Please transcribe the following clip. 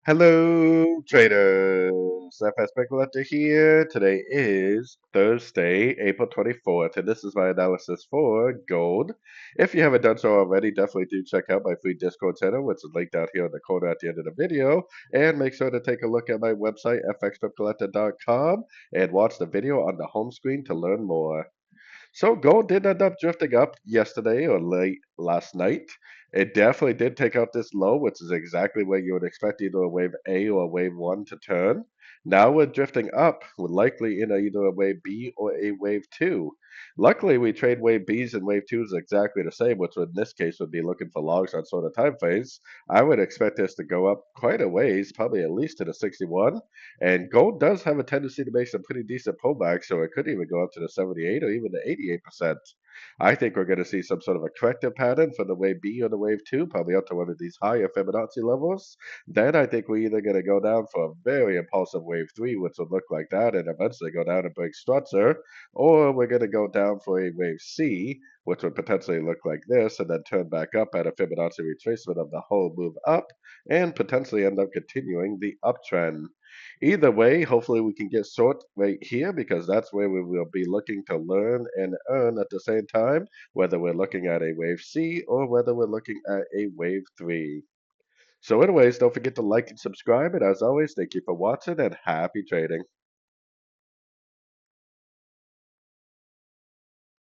Hello, traders. FX Pip Collector here. Today is Thursday, April 24th, and this is my analysis for gold. If you haven't done so already, definitely do check out my free Discord channel, which is linked out here in the corner at the end of the video. And make sure to take a look at my website, fxpipcollector.com, and watch the video on the home screen to learn more. So gold did end up drifting up yesterday or late last night. It definitely did take out this low, which is exactly where you would expect either a wave A or a wave 1 to turn. Now we're drifting up, we're likely in either a wave B or a wave 2. Luckily, we trade wave Bs and wave 2s exactly the same, which in this case would be looking for longs on sort of time frames. I would expect this to go up quite a ways, probably at least to the 61. And gold does have a tendency to make some pretty decent pullbacks, so it could even go up to the 78 or even the 88%. I think we're going to see some sort of a corrective pattern from the wave B or the wave 2, probably up to one of these higher Fibonacci levels. Then I think we're either going to go down for a very impulsive wave 3, which would look like that, and eventually go down and break structure, or we're going to go down for a wave C, which would potentially look like this, and then turn back up at a Fibonacci retracement of the whole move up, and potentially end up continuing the uptrend. Either way, hopefully we can get short right here because that's where we will be looking to learn and earn at the same time, whether we're looking at a wave C or whether we're looking at a wave 3. So anyways, don't forget to like and subscribe, and as always, thank you for watching and happy trading.